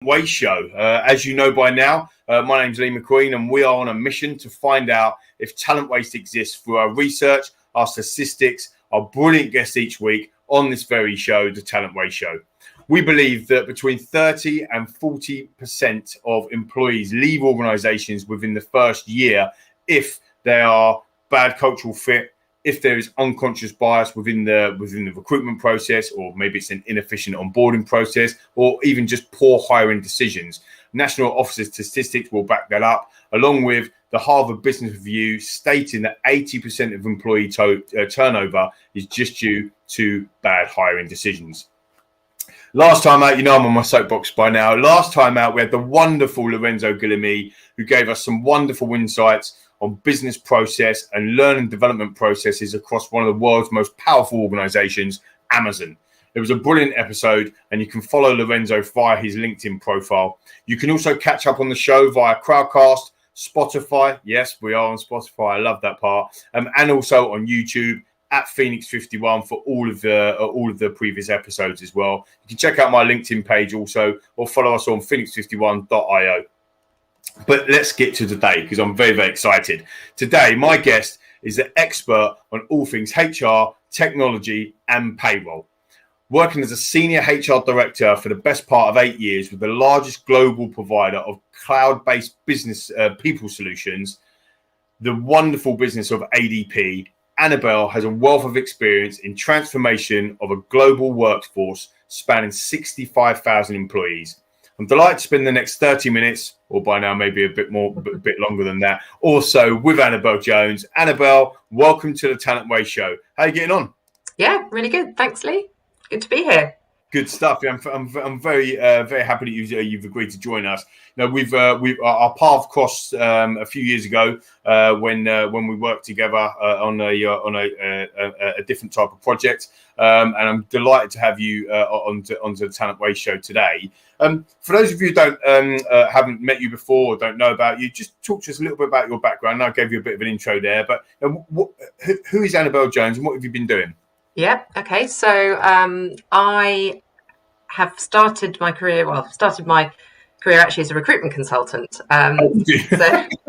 Way Show. As you know by now, my name's Lee McQueen, and we are on a mission to find out if talent waste exists through our research, our statistics, our brilliant guests each week on this very show, the Talent Waste Show. We believe that between 30 and 40% of employees leave organisations within the first year if they are bad cultural fit, if there is unconscious bias within the recruitment process, or maybe it's an inefficient onboarding process, or even just poor hiring decisions. National Office of Statistics will back that up, along with the Harvard Business Review stating that 80% of employee turnover is just due to bad hiring decisions. Last time out, I'm on my soapbox by now. Last time out, we had the wonderful Lorenzo Guillemey, who gave us some wonderful insights on business process and learning development processes across one of the world's most powerful organizations, Amazon. It was a brilliant episode, and you can follow Lorenzo via his LinkedIn profile. You can also catch up on the show via Crowdcast, Spotify. Yes, we are on Spotify. I love that part. And also on YouTube at Phoenix 51 for all of the previous episodes as well. You can check out my LinkedIn page also, or follow us on phoenix51.io. But let's get to today, because I'm very, very excited. Today, my guest is an expert on all things HR, technology, and payroll. Working as a senior HR director for the best part of 8 years with the largest global provider of cloud-based business people solutions, the wonderful business of ADP, Annabel has a wealth of experience in transformation of a global workforce spanning 65,000 employees. I'm delighted to spend the next 30 minutes, or by now maybe a bit longer than that, also with Annabel Jones. Annabel, welcome to the Talent Waste Show. How are you getting on? Yeah, really good. Thanks, Lee. Good to be here. Good stuff. Yeah, I'm very happy that you've agreed to join us. We've our path crossed a few years ago when we worked together on a different type of project, and I'm delighted to have you onto the Talent Waste Show today. For those of you who haven't met you before or don't know about you, just talk to us a little bit about your background. I gave you a bit of an intro there, but who is Annabel Jones and what have you been doing? Yeah. Okay. So I have started my career actually as a recruitment consultant. So I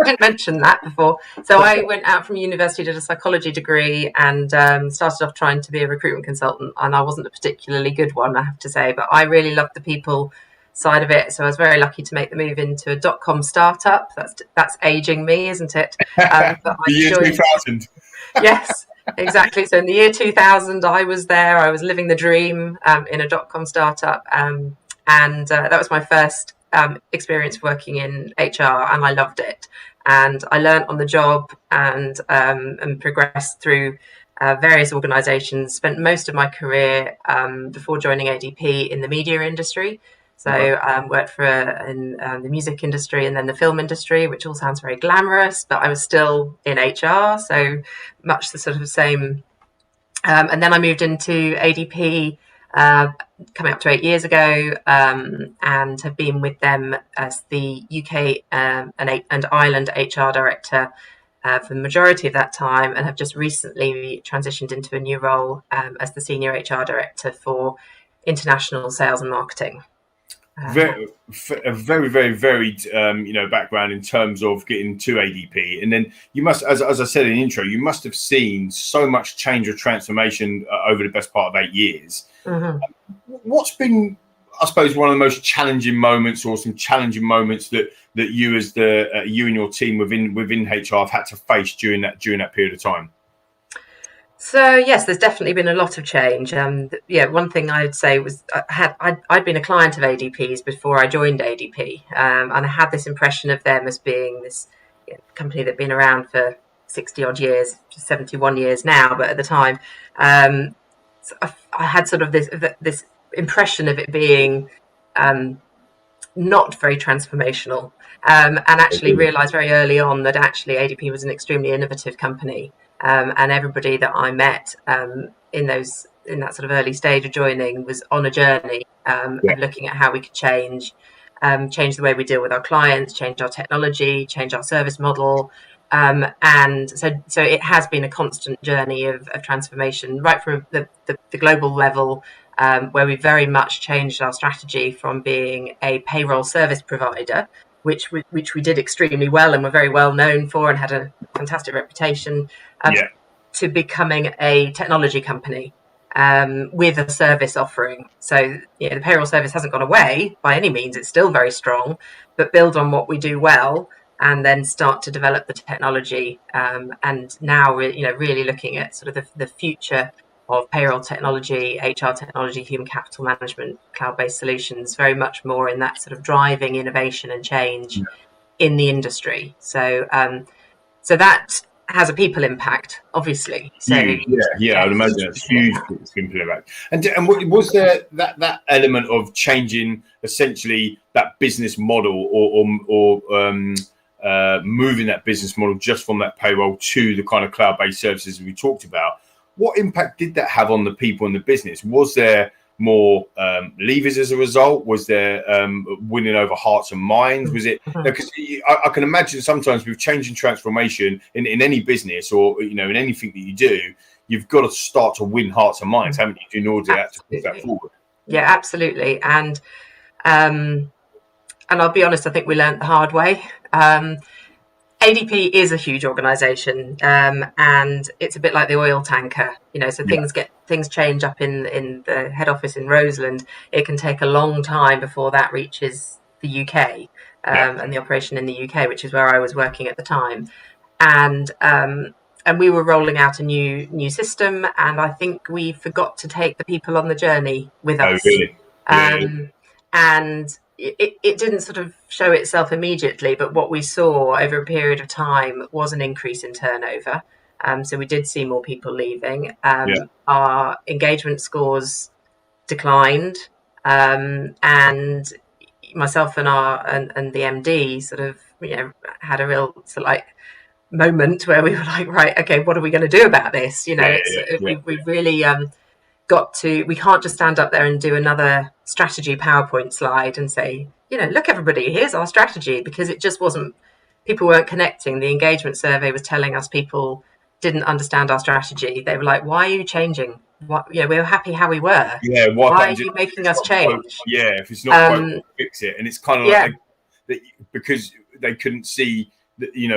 didn't mention that before. So I went out from university, did a psychology degree, and started off trying to be a recruitment consultant. And I wasn't a particularly good one, I have to say, but I really loved the people side of it. So I was very lucky to make the move into a .com startup. That's aging me, isn't it? But the year 2000. Yes. Exactly. So in the year 2000, I was there. I was living the dream in a .com startup, and that was my first experience working in HR, and I loved it. And I learned on the job and progressed through various organisations. Spent most of my career before joining ADP in the media industry. So worked in the music industry and then the film industry, which all sounds very glamorous, but I was still in HR, so much the sort of same. And then I moved into ADP coming up to 8 years ago, and have been with them as the UK and Ireland HR director for the majority of that time, and have just recently transitioned into a new role as the senior HR director for international sales and marketing. A very varied background in terms of getting to ADP, and then you must, as I said in the intro, you must have seen so much change or transformation over the best part of 8 years. Mm-hmm. What's been, I suppose, one of the most challenging moments, or some challenging moments that you as you and your team within HR have had to face during that period of time? So yes, there's definitely been a lot of change. One thing I would say was I'd been a client of ADP's before I joined ADP, and I had this impression of them as being this company that'd been around for 60 odd years, 71 years now, but at the time, so I had sort of this impression of it being not very transformational, and actually realised very early on that actually ADP was an extremely innovative company. And everybody that I met in that sort of early stage of joining was on a journey of looking at how we could change the way we deal with our clients, change our technology, change our service model. And so it has been a constant journey of transformation, right from the global level, where we very much changed our strategy from being a payroll service provider, which we did extremely well and were very well known for and had a fantastic reputation, to becoming a technology company with a service offering. So the payroll service hasn't gone away by any means; it's still very strong, but build on what we do well, and then start to develop the technology. And now we're really looking at sort of the future of payroll technology, HR technology, human capital management, cloud-based solutions, very much more in that sort of driving innovation and change in the industry. So that has a people impact, obviously. So huge, I would imagine it's huge people impact. And was there that element of changing essentially that business model, or moving that business model just from that payroll to the kind of cloud-based services we talked about? What impact did that have on the people in the business? Was there more leavers as a result? Was there winning over hearts and minds? Was it, because I can imagine sometimes with change and transformation in any business, or in anything that you do, you've got to start to win hearts and minds, haven't you, in order to push that forward? Yeah, absolutely. And I'll be honest, I think we learned the hard way. ADP is a huge organisation, and it's a bit like the oil tanker. So things change up in the head office in Roseland. It can take a long time before that reaches the UK and the operation in the UK, which is where I was working at the time. And we were rolling out a new system, and I think we forgot to take the people on the journey with us. Really? And it didn't sort of show itself immediately, but what we saw over a period of time was an increase in turnover. So we did see more people leaving. Our engagement scores declined, and myself and the MD sort of had a real sort of like moment where we were like, right, okay, what are we going to do about this? We really we can't just stand up there and do another strategy PowerPoint slide and say, look, everybody, here's our strategy, because it just wasn't, people weren't connecting. The engagement survey was telling us people didn't understand our strategy. They were like, why are you changing? We were happy how we were. Yeah, why are you making us change? If it's not quite, fix it. And it's kind of like because they couldn't see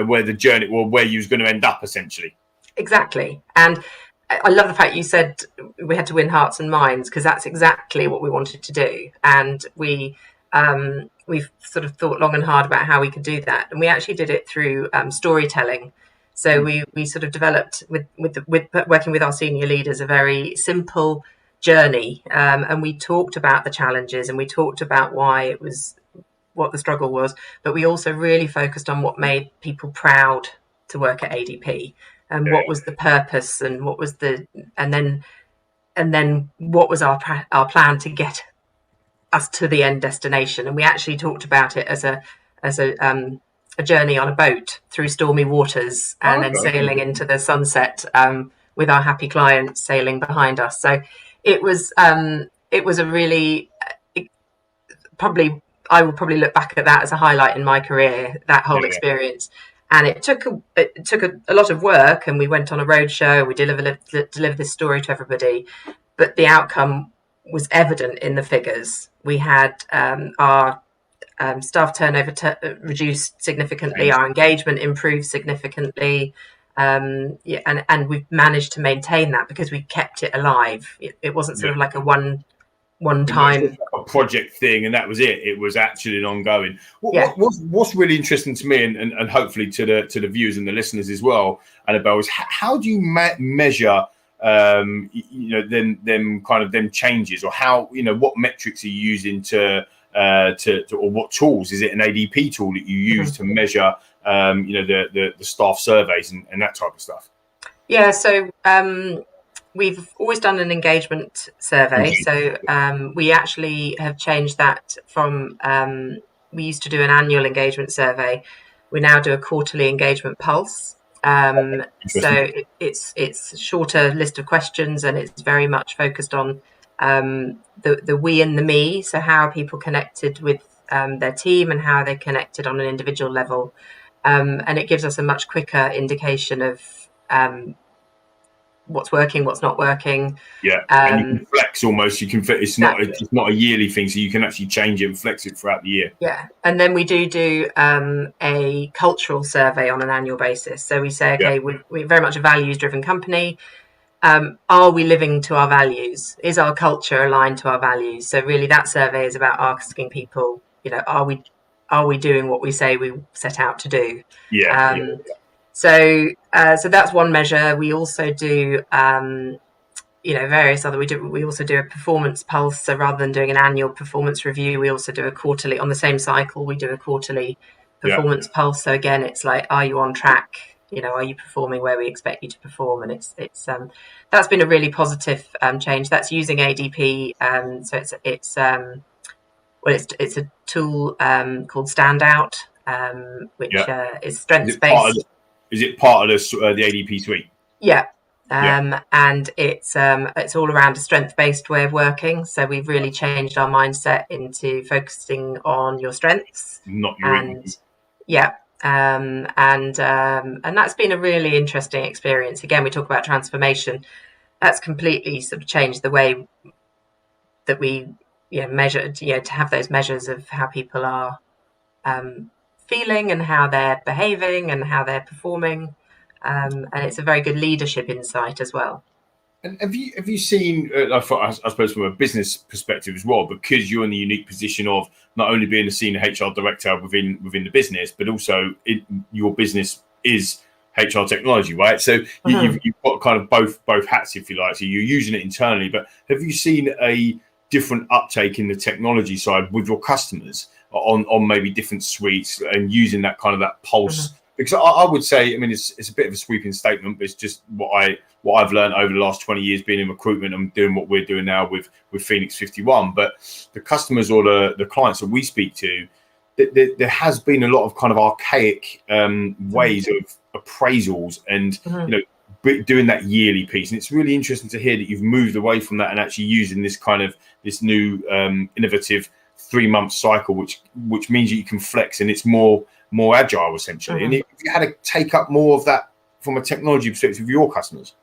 where the journey, or where you was going to end up, essentially. Exactly. And I love the fact you said we had to win hearts and minds, because that's exactly what we wanted to do. And we've sort of thought long and hard about how we could do that. And we actually did it through storytelling. So we sort of developed with working with our senior leaders a very simple journey. And we talked about the challenges, and we talked about what the struggle was. But we also really focused on what made people proud to work at ADP. And what was the purpose, and what was and then what was our plan to get us to the end destination? And we actually talked about it as a journey on a boat through stormy waters, and then sailing into the sunset with our happy clients sailing behind us. So it was a really I will probably look back at that as a highlight in my career, that whole experience. And it took a lot of work, and we went on a road show. We delivered this story to everybody, but the outcome was evident in the figures. We had our staff turnover reduced significantly, our engagement improved significantly, and we've managed to maintain that because we kept it alive. It wasn't sort of like a one time a project thing and that was it. It was actually an ongoing. What's really interesting to me, and hopefully to the viewers and the listeners as well, Annabel, is how do you measure them changes, or how what metrics are you using to or what tools? Is it an ADP tool that you use to measure the staff surveys and that type of stuff? So we've always done an engagement survey. So we actually have changed that from, we used to do an annual engagement survey. We now do a quarterly engagement pulse. So it's a shorter list of questions, and it's very much focused on the we and the me. So how are people connected with their team, and how are they connected on an individual level. And it gives us a much quicker indication of what's working, what's not working. Yeah, and you can flex almost. You can fit. It's Exactly. not. It's not a yearly thing, so you can actually change it and flex it throughout the year. Yeah, and then we do a cultural survey on an annual basis. So we say, okay, we're very much a values-driven company. Are we living to our values? Is our culture aligned to our values? So really, that survey is about asking people, are we doing what we say we set out to do? So that's one measure. We also do various other. We also do a performance pulse. So rather than doing an annual performance review, we also do a quarterly, on the same cycle. We do a quarterly performance pulse. So again, it's like, are you on track? Are you performing where we expect you to perform? And it's that's been a really positive change. That's using ADP. So it's a tool called Standout, which is strengths based. Is it part of the ADP suite? Yeah. And it's all around a strength-based way of working. So we've really changed our mindset into focusing on your strengths, not your weaknesses. And that's been a really interesting experience. Again, we talk about transformation. That's completely sort of changed the way that we measure. To have those measures of how people are feeling and how they're behaving and how they're performing. And it's a very good leadership insight as well. And have you seen, I suppose, from a business perspective as well, because you're in the unique position of not only being a senior HR director within the business, but also your business is HR technology, right? So you've got kind of both hats, if you like. So you're using it internally, but have you seen a different uptake in the technology side with your customers on maybe different suites and using that kind of that pulse? Because I would say, I mean, it's a bit of a sweeping statement, but it's just what I've learned over the last 20 years being in recruitment and doing what we're doing now with Phoenix 51. But the customers or the clients that we speak to, there has been a lot of kind of archaic ways of appraisals and doing that yearly piece. And it's really interesting to hear that you've moved away from that and actually using this new innovative 3-month cycle, which means that you can flex and it's more agile essentially. And if you had to take up more of that from a technology perspective of your customers.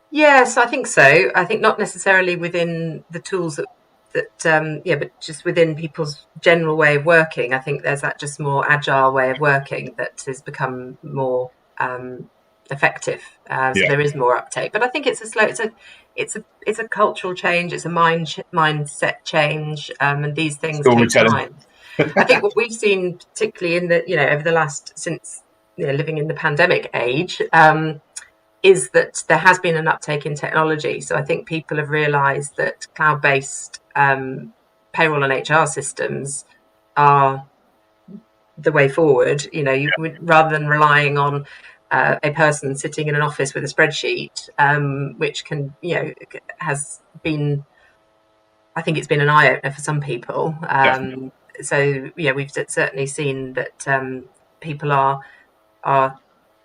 Yes, I think so. I think not necessarily within the tools but just within people's general way of working. I think there's that just more agile way of working that has become more effective. So there is more uptake, but I think it's a cultural change. It's a mindset change, and these things take time. I think what we've seen, particularly in the over the last since living in the pandemic age, is that there has been an uptake in technology. So I think people have realised that cloud-based payroll and HR systems are the way forward. Rather than relying on a person sitting in an office with a spreadsheet, which can has been, I think it's been an eye opener for some people. So we've certainly seen that people are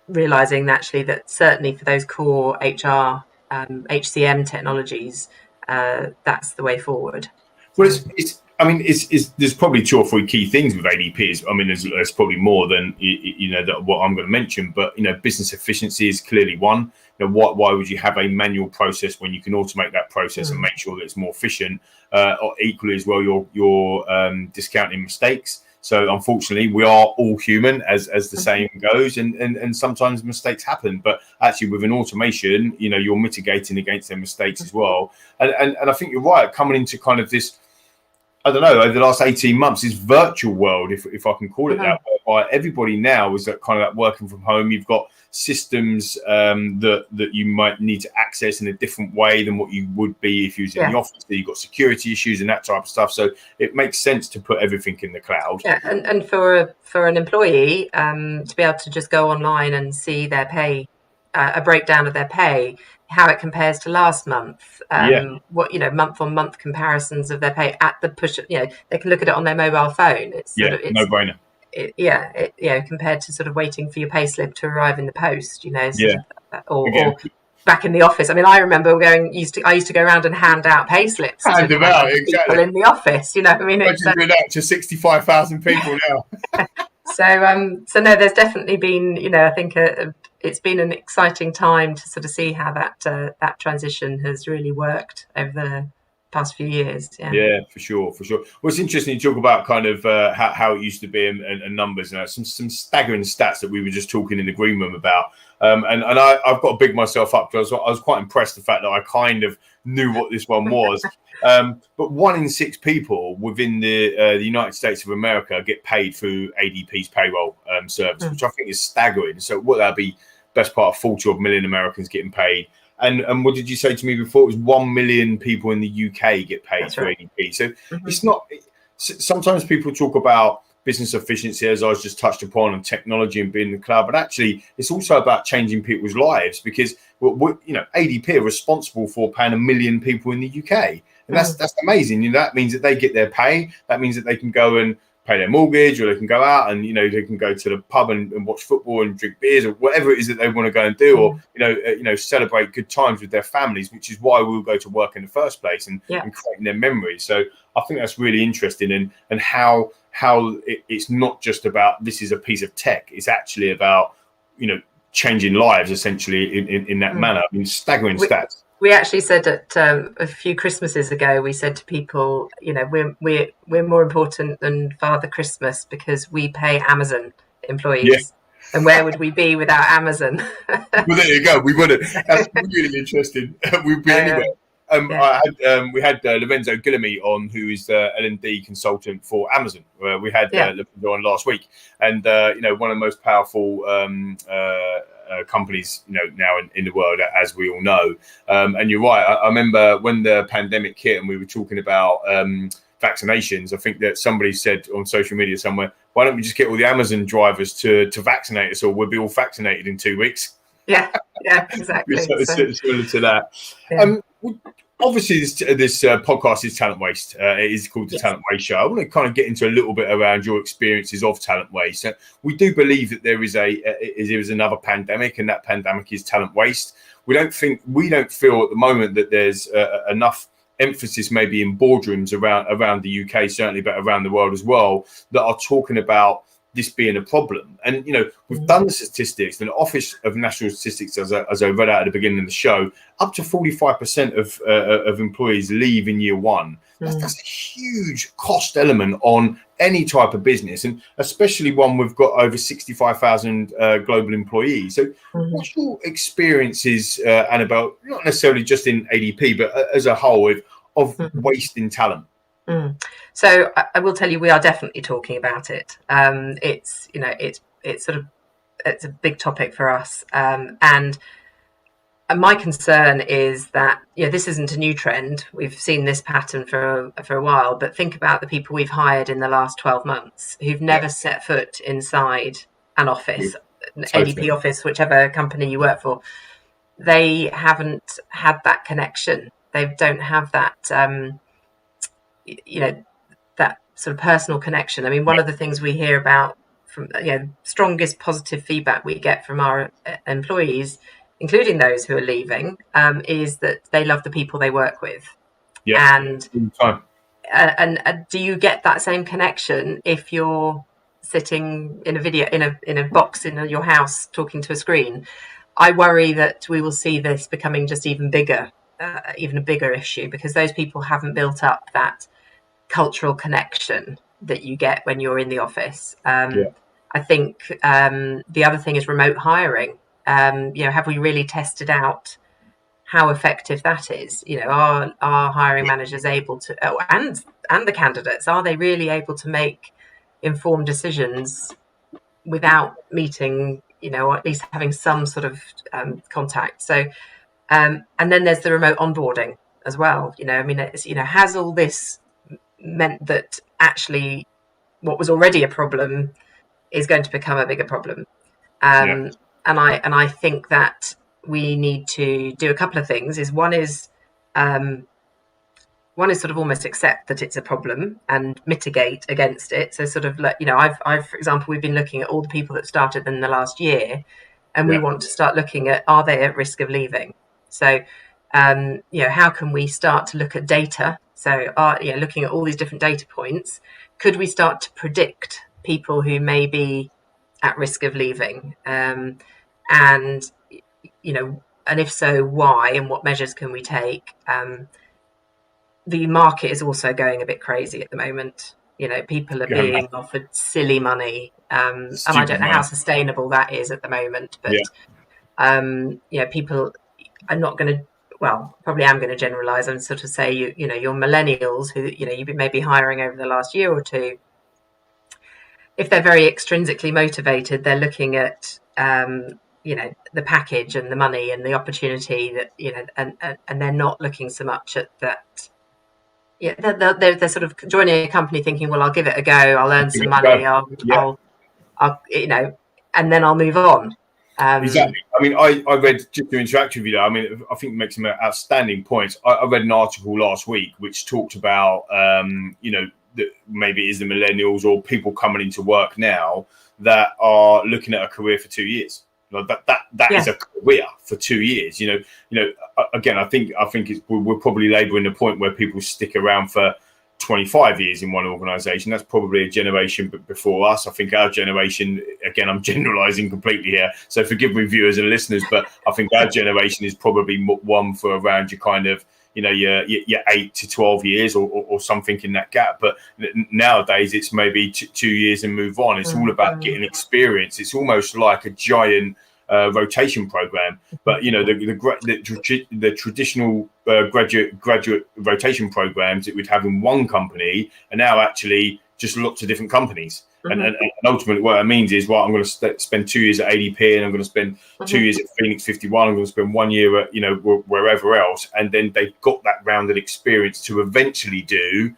realizing actually that certainly for those core HR HCM technologies, that's the way forward. Well, there's probably 2 or 3 key things with ADPs. I mean, there's probably more than that what I'm going to mention, but business efficiency is clearly one. Why would you have a manual process when you can automate that process and make sure that it's more efficient? Or equally as well, you're discounting mistakes. So unfortunately, we are all human, as the saying goes, and sometimes mistakes happen. But actually, with an automation, you're mitigating against their mistakes as well. And I think you're right, coming into kind of this, I don't know, over the last 18 months, this virtual world, if I can call it that, whereby everybody now is that kind of that working from home. You've got systems that you might need to access in a different way than what you would be if you was in the office. You've got security issues and that type of stuff. So it makes sense to put everything in the cloud. Yeah, and for an employee to be able to just go online and see their pay, a breakdown of their pay, how it compares to last month, what month on month comparisons of their pay at the push. They can look at it on their mobile phone. It's no brainer. Compared to sort of waiting for your pay slip to arrive in the post, or back in the office. I mean, I remember I used to go around and hand out pay slips to people in the office. I mean, it's doing that to 65,000 people now. So no, there's definitely been, I think it's been an exciting time to sort of see how that transition has really worked over the past few years. Yeah, for sure. Well, it's interesting to talk about kind of how it used to be and numbers. Some staggering stats that we were just talking in the green room about. I've got to big myself up because I was quite impressed the fact that I kind of knew what this one was. But 1 in 6 people within the United States of America get paid through ADP's payroll service, which I think is staggering. So what that'd be, best part of 40 odd million Americans getting paid. And what did you say to me before? It was 1 million people in the UK get paid for ADP. So it's not. Sometimes people talk about business efficiency, as I was just touched upon, and technology and being in the cloud, but actually it's also about changing people's lives because ADP are responsible for paying 1 million people in the UK, and that's amazing. That means that they get their pay. That means that they can go and pay their mortgage, or they can go out and they can go to the pub and watch football and drink beers or whatever it is that they want to go and do, or celebrate good times with their families, which is why we'll go to work in the first place and creating their memories. So I think that's really interesting, and how it's not just about this is a piece of tech. It's actually about changing lives essentially in that manner. I mean, staggering stats. We actually said at a few Christmases ago, we said to people, we're more important than Father Christmas because we pay Amazon employees. Yeah. And where would we be without Amazon? Well, there you go. We wouldn't. That's really interesting. We'd be anywhere. We had Lorenzo Guilherme on, who is the L&D consultant for Amazon. We had Lorenzo on last week, and one of the most powerful companies now in the world, as we all know. And you're right. I remember when the pandemic hit and we were talking about vaccinations. I think that somebody said on social media somewhere, "Why don't we just get all the Amazon drivers to vaccinate us all? We'll be all vaccinated in 2 weeks." Yeah, exactly. Similar to that. Yeah. Obviously, this podcast is Talent Waste. It is called the Talent Waste Show. I want to kind of get into a little bit around your experiences of talent waste. We do believe that there is another pandemic, and that pandemic is talent waste. We don't feel at the moment that there's enough emphasis, maybe in boardrooms around the UK, certainly, but around the world as well, that are talking about this being a problem. And we've done the statistics, and the Office of National Statistics, as I read out at the beginning of the show, up to 45% of employees leave in year one. That's a huge cost element on any type of business, and especially one we've got over 65,000 global employees. So what's your experiences, Annabel, not necessarily just in ADP, but as a whole, of wasting talent? So I will tell you, we are definitely talking about it. It's a big topic for us, and my concern is that this isn't a new trend. We've seen this pattern for a while, but think about the people we've hired in the last 12 months who've never set foot inside an office, an ADP office, whichever company you work for. They haven't had that connection. They don't have that that sort of personal connection. I mean, one of the things we hear about from strongest positive feedback we get from our employees, including those who are leaving, is that they love the people they work with. And do you get that same connection if you're sitting in a video in a box in your house talking to a screen? I worry that we will see this becoming just even a bigger issue, because those people haven't built up that cultural connection that you get when you're in the office. I think the other thing is remote hiring. Have we really tested out how effective that is? Are hiring managers able to, and the candidates, are they really able to make informed decisions without meeting, or at least having some sort of contact? So, and then there's the remote onboarding as well. Has all this meant that actually what was already a problem is going to become a bigger problem? And I think that we need to do a couple of things. One is sort of almost accept that it's a problem and mitigate against it. So sort of I've, for example, we've been looking at all the people that started in the last year, and we want to start looking at, are they at risk of leaving? So how can we start to look at data? So looking at all these different data points, could we start to predict people who may be at risk of leaving? and and if so, why, and what measures can we take? The market is also going a bit crazy at the moment. People are being offered silly money, and I don't know how sustainable that is at the moment. But people are not going to. Well, probably am going to generalise and sort of say your millennials who you've been maybe hiring over the last year or two. If they're very extrinsically motivated, they're looking at the package and the money and the opportunity that and they're not looking so much at that. Yeah, they're sort of joining a company thinking, well, I'll give it a go, I'll earn some money, I'll and then I'll move on. Exactly. I mean, I read, just to interact with you, I mean, I think it makes some outstanding points. I read an article last week which talked about, that maybe it is the millennials or people coming into work now that are looking at a career for 2 years. That is a career for 2 years. Again, I think we're probably labouring the point where people stick around for 25 years in one organisation. That's probably a generation before us. I think our generation, again, I'm generalising completely here, so forgive me, viewers and listeners, but I think our generation is probably one for around your kind of, your 8 to 12 years or something in that gap. But nowadays it's maybe 2 years and move on. It's all about getting experience. It's almost like a giant rotation program, but the traditional graduate rotation programs that we'd have in one company are now actually just lots of different companies. And ultimately what that means is, well, I'm going to spend 2 years at ADP, and I'm going to spend 2 years at Phoenix 51. I'm going to spend 1 year at wherever else, and then they've got that rounded experience to eventually do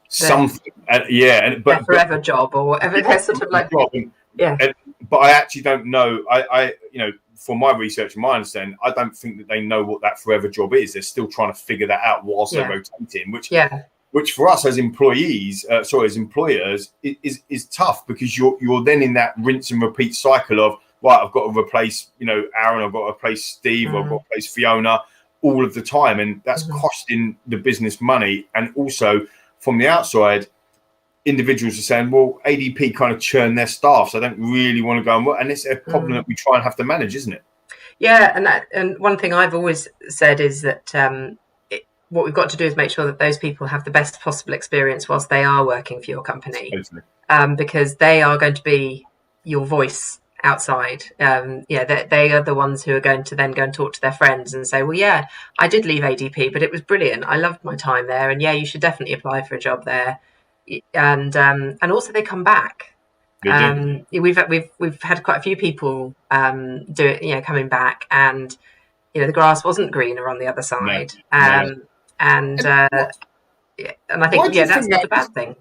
something. But forever job or whatever. They're sort of like but I actually don't know. I from my research and my understanding, I don't think that they know what that forever job is. They're still trying to figure that out whilst they're rotating, which for us as employees, as employers, is tough, because you're then in that rinse and repeat cycle of, right, I've got to replace Aaron, I've got to replace Steve, I've got to replace Fiona all of the time, and that's costing the business money. And also from the outside, individuals are saying, well, ADP kind of churn their staff, so I don't really want to go and work. And it's a problem that we try and have to manage, isn't it? Yeah, and one thing I've always said is that what we've got to do is make sure that those people have the best possible experience whilst they are working for your company, because they are going to be your voice outside. They are the ones who are going to then go and talk to their friends and say, well, yeah, I did leave ADP, but it was brilliant. I loved my time there, and you should definitely apply for a job there. And also they come back. We've had quite a few people do it, coming back, and the grass wasn't greener on the other side. And I think that's not a bad thing.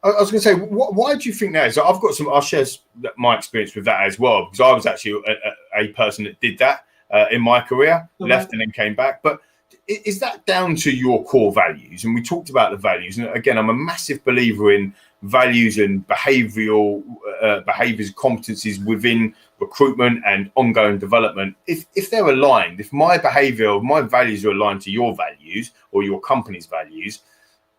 I was going to say, why do you think that is? So I'll share my experience with that as well, because I was actually a person that did that in my career, left and then came back. But is that down to your core values? And we talked about the values. And again, I'm a massive believer in values and behaviors, competencies within recruitment and ongoing development. If they're aligned, if my behavior or my values are aligned to your values or your company's values,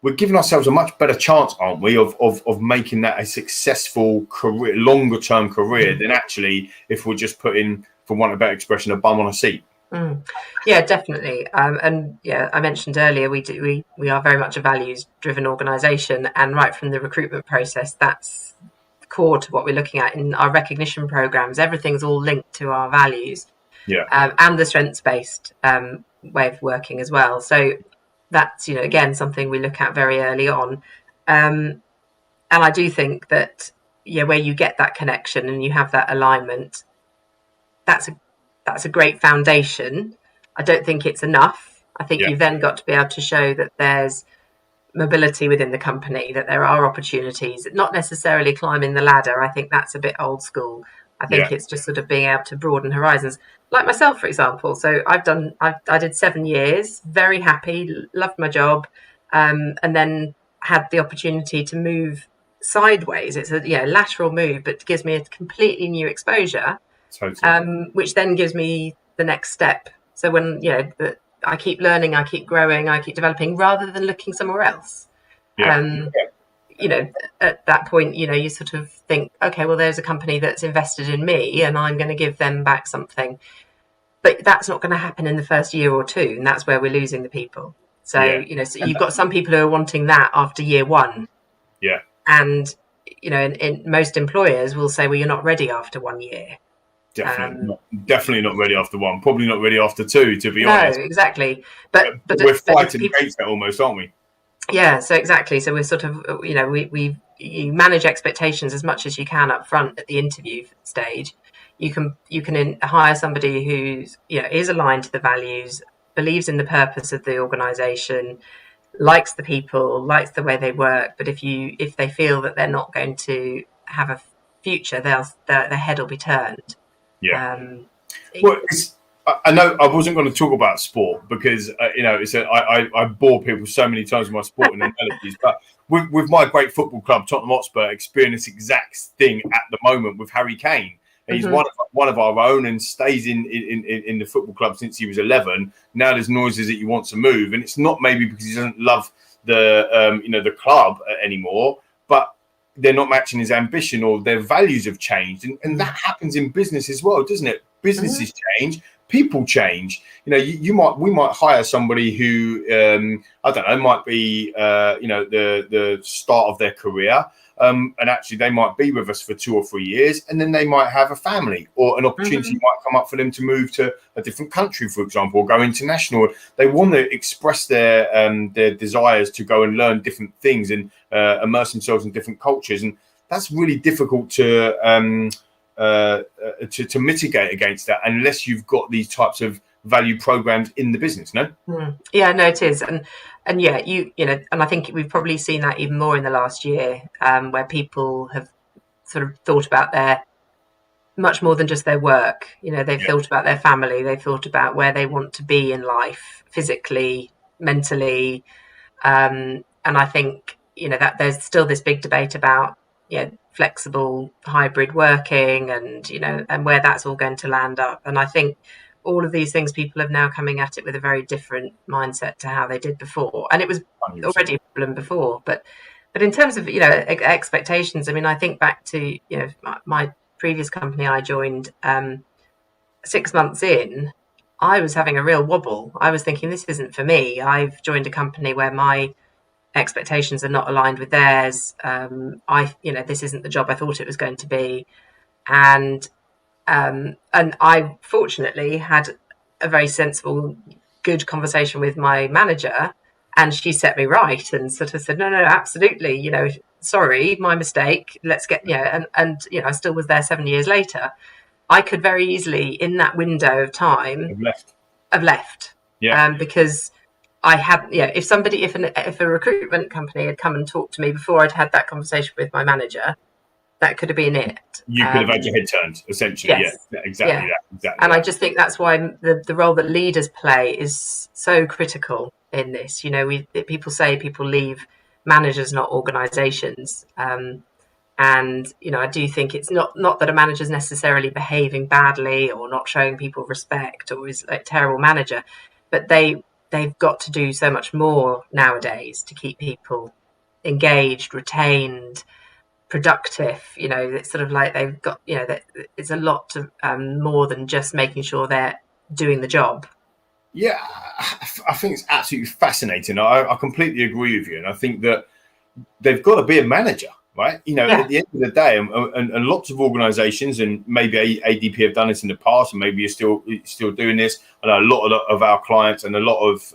we're giving ourselves a much better chance, aren't we, of making that a successful career, longer term career, than actually if we're just putting, for want of a better expression, a bum on a seat. Yeah, definitely. I mentioned earlier, we are very much a values driven organisation, and right from the recruitment process, that's core to what we're looking at in our recognition programs. Everything's all linked to our values, and the strengths based way of working as well. So that's again something we look at very early on, and I do think that where you get that connection and you have that alignment, that's a great foundation. I don't think it's enough. I think you've then got to be able to show that there's mobility within the company, that there are opportunities, not necessarily climbing the ladder. I think that's a bit old school. I think it's just sort of being able to broaden horizons. Like myself, for example. So I did 7 years, very happy, loved my job, and then had the opportunity to move sideways. It's a lateral move, but it gives me a completely new exposure. Totally. Which then gives me the next step. So when I keep learning, I keep growing, I keep developing, rather than looking somewhere else. at that point, you sort of think, okay, well, there's a company that's invested in me and I'm going to give them back something. But that's not going to happen in the first year or two. And that's where we're losing the people. So, so you've got some people who are wanting that after year one. Yeah. And, in most employers will say, well, you're not ready after 1 year. Definitely not ready after one. Probably not ready after two, to be honest. No, exactly. But we're fighting against that almost, aren't we? Yeah, so exactly. So we're sort of, you manage expectations as much as you can up front at the interview stage. You can hire somebody who's, is aligned to the values, believes in the purpose of the organization, likes the people, likes the way they work. But if they feel that they're not going to have a future, their head will be turned. Yeah. I know I wasn't going to talk about sport because I bore people so many times with my sporting analogies, but with my great football club Tottenham Hotspur, experience this exact thing at the moment with Harry Kane. He's one of our own and stays in the football club since he was 11. Now there's noises that he wants to move, and it's not maybe because he doesn't love the club anymore, but they're not matching his ambition or their values have changed, and that happens in business as well, doesn't it? Businesses change, people change. We might hire somebody who I don't know, might be the start of their career. And actually, they might be with us for 2 or 3 years, and then they might have a family, or an opportunity might come up for them to move to a different country, for example, or go international. They want to express their desires to go and learn different things and immerse themselves in different cultures, and that's really difficult to mitigate against that unless you've got these types of value programs in the business. No. Yeah, no, it is, and yeah, and I think we've probably seen that even more in the last year, where people have sort of thought about their much more than just their work. They've thought about their family, they've thought about where they want to be in life, physically, mentally, and I think that there's still this big debate about flexible hybrid working and and where that's all going to land up. And I think all of these things, people are now coming at it with a very different mindset to how they did before, and it was 100%. Already a problem before. But in terms of expectations, I mean, I think back to my previous company I joined. 6 months in, I was having a real wobble. I was thinking, this isn't for me. I've joined a company where my expectations are not aligned with theirs. This isn't the job I thought it was going to be, and I fortunately had a very sensible, good conversation with my manager, and she set me right and sort of said, no, absolutely, sorry, my mistake. Let's get, and I still was there 7 years later. I could very easily, in that window of time, have left. Yeah. Because I had, if a recruitment company had come and talked to me before I'd had that conversation with my manager, that could have been it. You could have had your head turned, essentially. Yes. Yeah, exactly. And I just think that's why the role that leaders play is so critical in this. People say people leave managers, not organisations. And I do think it's not that a manager's necessarily behaving badly or not showing people respect or is a terrible manager, but they've got to do so much more nowadays to keep people engaged, retained, productive. It's sort of like they've got that it's a lot to more than just making sure they're doing the job. Yeah, I think it's absolutely fascinating. I completely agree with you, and I think that they've got to be a manager, right? At the end of the day, and lots of organisations, and maybe ADP have done this in the past, and maybe you're still doing this. I know a lot of our clients and a lot of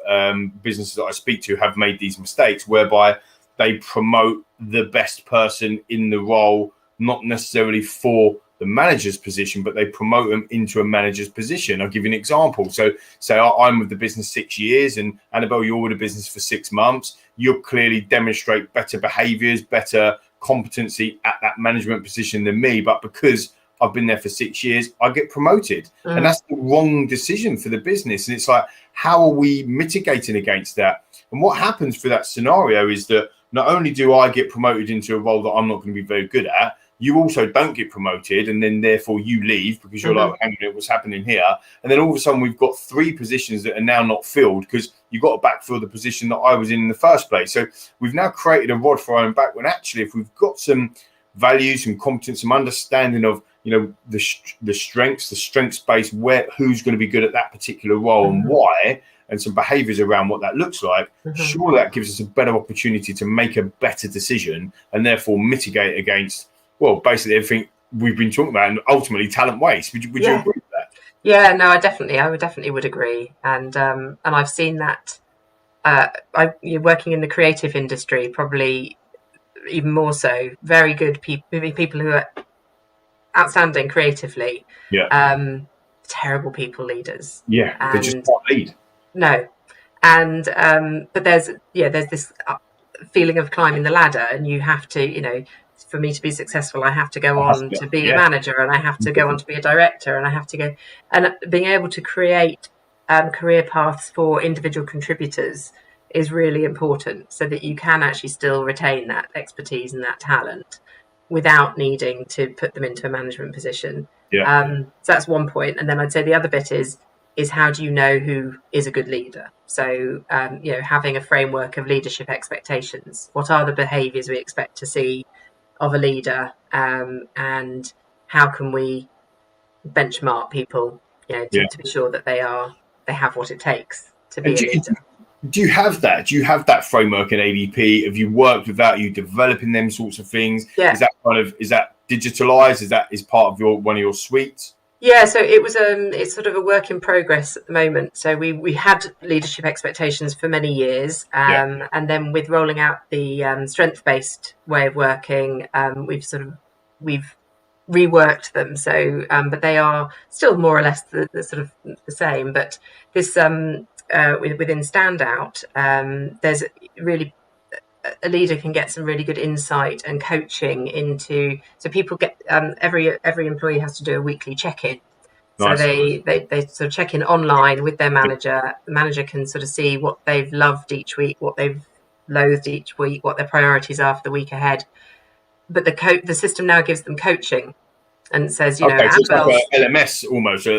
businesses that I speak to have made these mistakes, whereby they promote the best person in the role, not necessarily for the manager's position, but they promote them into a manager's position. I'll give you an example. So say I'm with the business 6 years, and Annabel, you're with the business for 6 months. You'll clearly demonstrate better behaviours, better competency at that management position than me. But because I've been there for 6 years, I get promoted. And that's the wrong decision for the business. And it's like, how are we mitigating against that? And what happens for that scenario is that not only do I get promoted into a role that I'm not going to be very good at, you also don't get promoted, and then therefore you leave because you're like, hang on, what's happening here? And then all of a sudden we've got 3 positions that are now not filled because you've got to backfill the position that I was in the first place. So we've now created a rod for our own back, when actually if we've got some values, some competence, some understanding of, the strengths-based, who's going to be good at that particular role and why, and some behaviors around what that looks like, sure, that gives us a better opportunity to make a better decision and therefore mitigate against, well, basically everything we've been talking about, and ultimately talent waste. Would you agree with that? Yeah, no, I definitely would agree. And I've seen that you're working in the creative industry, probably even more so, very good people who are outstanding creatively, terrible people leaders. Yeah, they just can't lead. No. And but there's this feeling of climbing the ladder, and you have to, for me to be successful, I have to go on to be a manager, and I have to go on to be a director, and I have to go, and being able to create career paths for individual contributors is really important, so that you can actually still retain that expertise and that talent without needing to put them into a management position. So that's one point. And then I'd say the other bit is how do you know who is a good leader? So, having a framework of leadership expectations. What are the behaviours we expect to see of a leader? And how can we benchmark people, to be sure that they have what it takes to be a leader? Do you have that? Do you have that framework in ADP? Have you worked with that? Are you developing them sorts of things? Yeah. Is that digitalized? Is part of one of your suites? Yeah, so it's sort of a work in progress at the moment. So we had leadership expectations for many years, and then with rolling out the strength-based way of working, we've reworked them. So, but they are still more or less the sort of the same. But this within Standout, there's really a leader can get some really good insight and coaching into. So people get every employee has to do a weekly check-in. Nice. So they sort of check in online with their manager. The manager can sort of see what they've loved each week, what they've loathed each week, what their priorities are for the week ahead. But the system now gives them coaching and says, so Annabels, it's like a LMS almost. So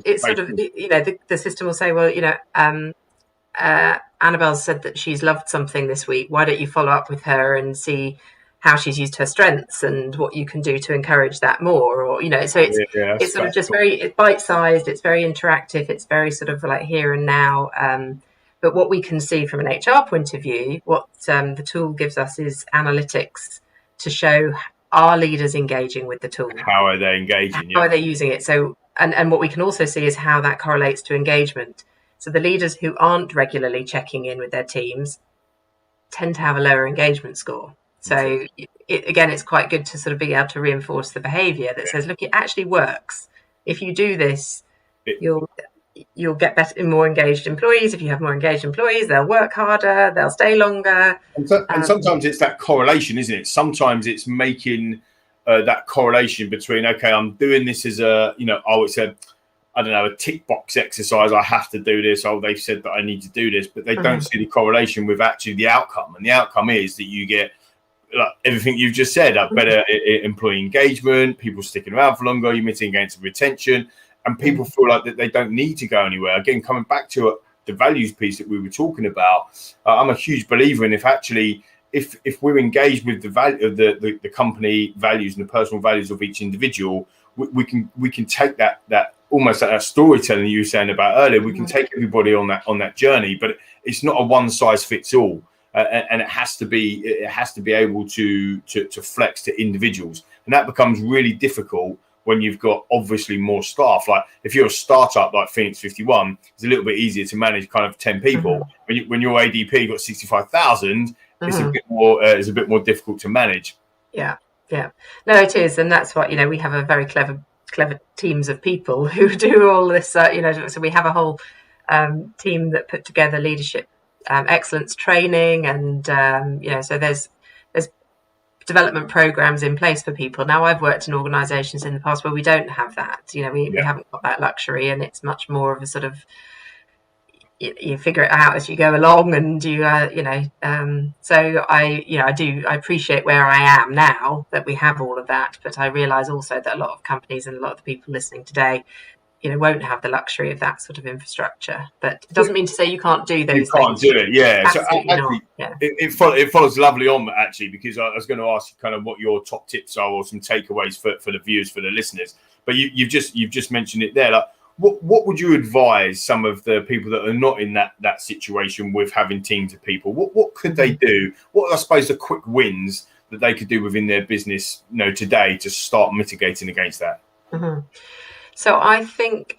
it's sort of, the system will say, well, Annabel said that she's loved something this week. Why don't you follow up with her and see how she's used her strengths and what you can do to encourage that more? Or, so it's sort of just it's bite-sized, it's very interactive, it's very sort of like here and now. But what we can see from an HR point of view, what the tool gives us is analytics to show, are leaders engaging with the tool? How are they engaging? How are they using it? So, and what we can also see is how that correlates to engagement. So the leaders who aren't regularly checking in with their teams tend to have a lower engagement score. So it's quite good to sort of be able to reinforce the behaviour that says, look, it actually works. If you do this, you'll get better, more engaged employees. If you have more engaged employees, they'll work harder, they'll stay longer. And sometimes it's that correlation, isn't it? Sometimes it's making that correlation between, okay, I'm doing this as a tick box exercise. I have to do this. Oh, they've said that I need to do this, but they don't see the correlation with actually the outcome. And the outcome is that you get everything you've just said, better employee engagement, people sticking around for longer, you're mitigating against retention, and people feel like that they don't need to go anywhere. Again, coming back to the values piece that we were talking about, I'm a huge believer in if we're engaged with the value of the company values and the personal values of each individual, we can take that almost that storytelling you were saying about earlier. We can take everybody on that journey, but it's not a one size fits all. And it has to be able to flex to individuals, and that becomes really difficult when you've got obviously more staff. Like if you're a startup like Phoenix 51, it's a little bit easier to manage kind of 10 people. When your ADP got 65,000, it's a bit more difficult to manage. Yeah, no, it is, and that's what we have a very clever teams of people who do all this. So we have a whole team that put together leadership excellence training, and so there's development programs in place for people. Now, I've worked in organizations in the past where we don't have that. We haven't got that luxury, and it's much more of a sort of you figure it out as you go along, and you so I appreciate where I am now that we have all of that, but I realize also that a lot of companies and a lot of the people listening today won't have the luxury of that sort of infrastructure. But it doesn't mean to say you can't do those you can't things. do it. Yeah. Absolutely So not. actually, Yeah. it follows lovely on, actually, because I was going to ask you kind of what your top tips are or some takeaways for the viewers, for the listeners. But you've just mentioned it there. Like, what would you advise some of the people that are not in that situation with having teams of people? What could they do? What, I suppose, the quick wins that they could do within their business, today, to start mitigating against that? Mm-hmm. So I think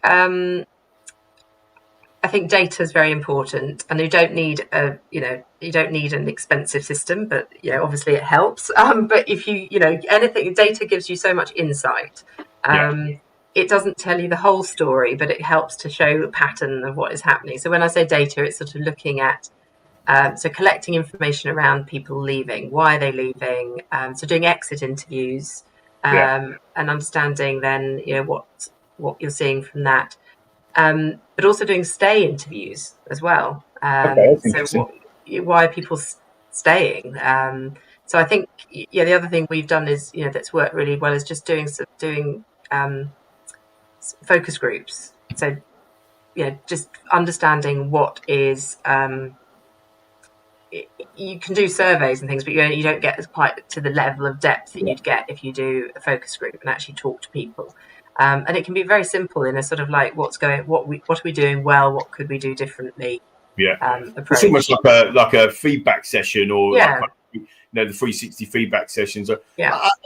data is very important, and you don't need an expensive system, but obviously it helps. But if anything, data gives you so much insight. It doesn't tell you the whole story, but it helps to show the pattern of what is happening. So when I say data, it's sort of looking at collecting information around people leaving, why are they leaving, so doing exit interviews, and understanding then what you're seeing from that, but also doing stay interviews as well. So why are people staying? So I think the other thing we've done is that's worked really well is just doing focus groups. So just understanding what is. You can do surveys and things, but you don't get quite to the level of depth that you'd get if you do a focus group and actually talk to people. And it can be very simple in a sort of like what are we doing well, what could we do differently? Approach. It's almost like a feedback session, or the 360 feedback sessions. I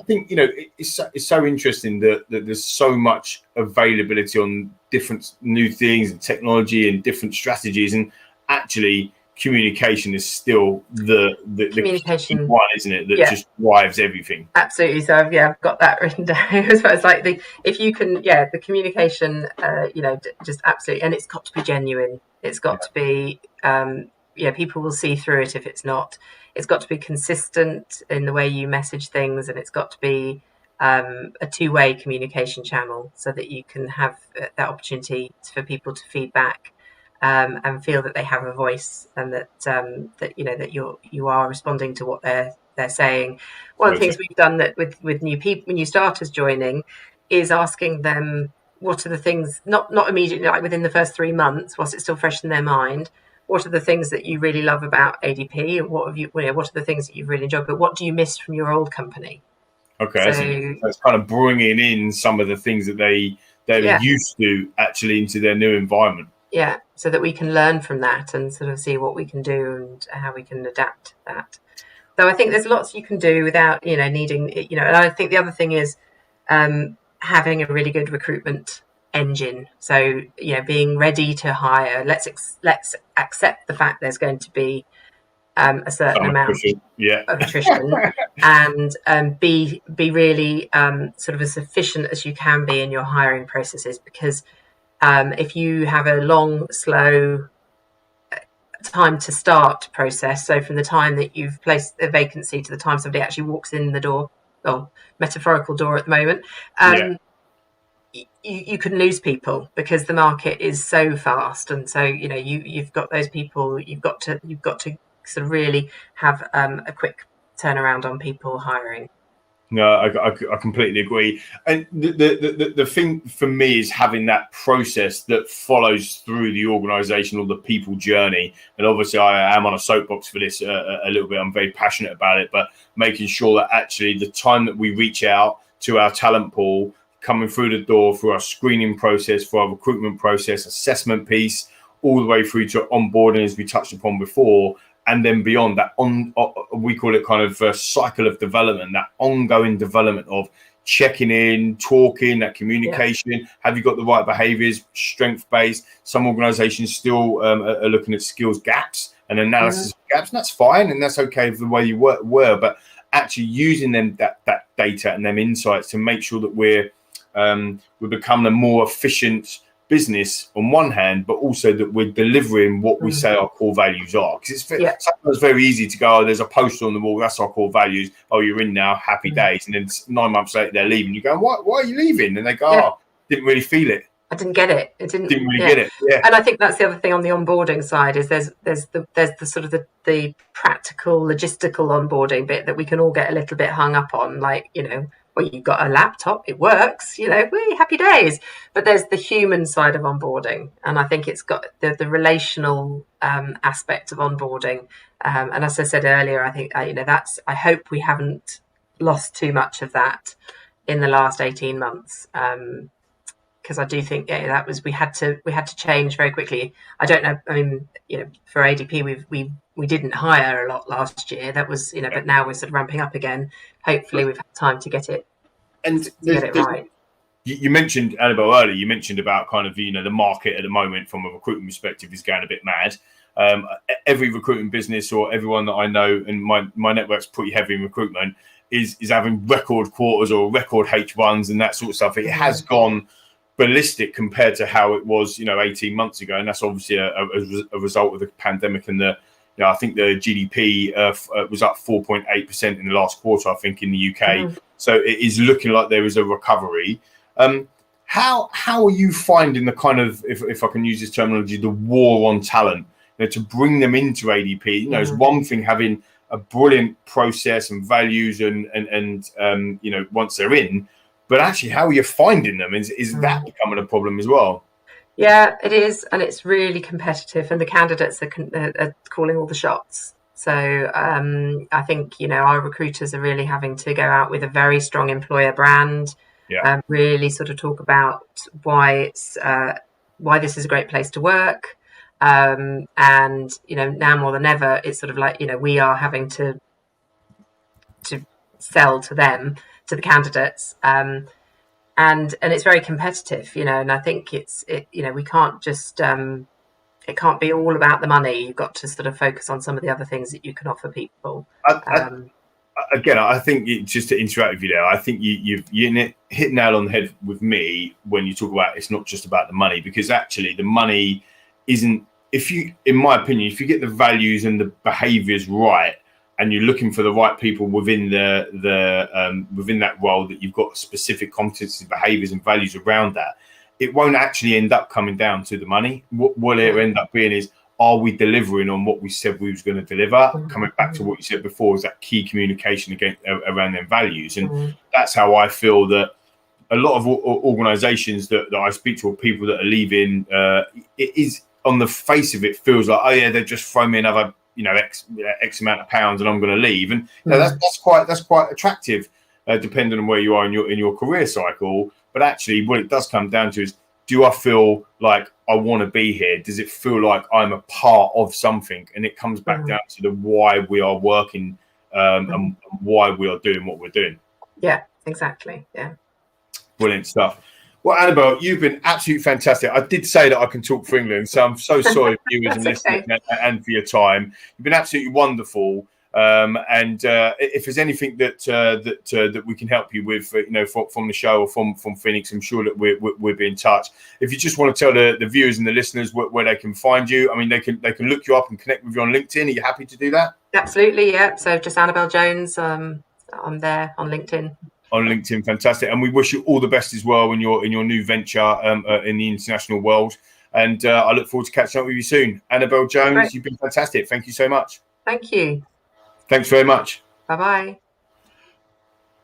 think it's so interesting that there's so much availability on different new things and technology and different strategies, and actually communication is still the key one, isn't it? That just drives everything. Absolutely. So I've got that written down as well. It's like if you can, the communication, just absolutely, and it's got to be genuine. It's got to be, people will see through it if it's not. It's got to be consistent in the way you message things, and it's got to be a two-way communication channel so that you can have that opportunity for people to feedback. And feel that they have a voice, and that you are responding to what they're saying. One of the things we've done that with new people, new starters joining, is asking them what are the things, not immediately, like within the first 3 months, whilst it's still fresh in their mind. What are the things that you really love about ADP, and what are the things that you've really enjoyed, but what do you miss from your old company? Okay, so it's kind of bringing in some of the things that they're used to actually into their new environment. Yeah, so that we can learn from that and sort of see what we can do and how we can adapt that. So I think there's lots you can do without, needing, and I think the other thing is having a really good recruitment engine. So, being ready to hire. Let's accept the fact there's going to be a certain amount of attrition, and be really sort of as efficient as you can be in your hiring processes, because if you have a long, slow time to start process, so from the time that you've placed a vacancy to the time somebody actually walks in the door, or metaphorical door at the moment, you can lose people because the market is so fast, and so you've got those people. You've got to sort of really have a quick turnaround on people hiring. No, I completely agree. And the thing for me is having that process that follows through the organisation or the people journey. And obviously I am on a soapbox for this a little bit. I'm very passionate about it, but making sure that actually the time that we reach out to our talent pool, coming through the door, through our screening process, for our recruitment process, assessment piece, all the way through to onboarding, as we touched upon before, and then beyond that, we call it kind of a cycle of development, that ongoing development of checking in, talking, that communication. Yeah. Have you got the right behaviors, strength-based? Some organizations still are looking at skills gaps and analysis of gaps, and that's fine, and that's okay for the way you were, but actually using that data and them insights to make sure that we're becoming a more efficient business on one hand, but also that we're delivering what we say our core values are. Because it's sometimes very easy to go, there's a poster on the wall, that's our core values. Oh, you're in now, happy days. And then 9 months later, they're leaving. You go, why are you leaving? And they go, didn't really feel it. I didn't get it. It Didn't really get it. Yeah. And I think that's the other thing on the onboarding side is there's the sort of the practical logistical onboarding bit that we can all get a little bit hung up on, like, well, you've got a laptop, it works, we happy days. But there's the human side of onboarding, and I think it's got the relational aspect of onboarding. And as I said earlier, I think that's, I hope we haven't lost too much of that in the last 18 months. Because I do think that was we had to change very quickly. I don't know. I mean, for ADP, we didn't hire a lot last year. That was but now we're sort of ramping up again. Hopefully, we've had time to get it right. You mentioned, Annabel, earlier. You mentioned about kind of the market at the moment from a recruitment perspective is going a bit mad. Every recruitment business or everyone that I know, and my network's pretty heavy in recruitment, is having record quarters or record H1s and that sort of stuff. It has gone ballistic compared to how it was 18 months ago, and that's obviously a result of the pandemic. And I think the GDP was up 4.8% in the last quarter, I think, in the UK. So it is looking like there is a recovery. How are you finding the kind of, if I can use this terminology, the war on talent, to bring them into ADP? It's one thing having a brilliant process and values and once they're in, but actually, how are you finding them? Is that becoming a problem as well? Yeah, it is, and it's really competitive, and the candidates are calling all the shots. So I think our recruiters are really having to go out with a very strong employer brand. Really sort of talk about why this is a great place to work, and now more than ever, it's sort of like we are having to sell to them, to the candidates, and it's very competitive, and I think we can't just it can't be all about the money. You've got to sort of focus on some of the other things that you can offer people. Again, I think just to interact with you there, I think you hit nail on the head with me when you talk about it's not just about the money, because actually the money isn't. In my opinion, if you get the values and the behaviours right, and you're looking for the right people within within that role, that you've got specific competencies, behaviours, and values around that, it won't actually end up coming down to the money. What it end up being is, are we delivering on what we said we was going to deliver? Coming back to what you said before, is that key communication around their values, and that's how I feel that a lot of organisations that I speak to, or people that are leaving, it is on the face of it feels like, oh yeah, they've just thrown me another X amount of pounds and I'm going to leave, and that's quite attractive, depending on where you are in your career cycle. But actually, what it does come down to is, do I feel like I want to be here? Does it feel like I'm a part of something? And it comes back down to the why we are working, and why we are doing what we're doing. Yeah, exactly. Yeah. Brilliant stuff. Well, Annabel, you've been absolutely fantastic. I did say that I can talk for England, so I'm so sorry for viewers and listeners and for your time. You've been absolutely wonderful. And if there's anything that we can help you with, from the show or from Phoenix, I'm sure that we'll be in touch. If you just want to tell the viewers and the listeners where they can find you, I mean, they can look you up and connect with you on LinkedIn. Are you happy to do that? Absolutely, yeah. So just Annabel Jones. I'm there on LinkedIn. On LinkedIn, fantastic. And we wish you all the best as well in your new venture in the international world. And I look forward to catching up with you soon. Annabel Jones, You've been fantastic. Thank you so much. Thank you. Thanks very much. Bye-bye.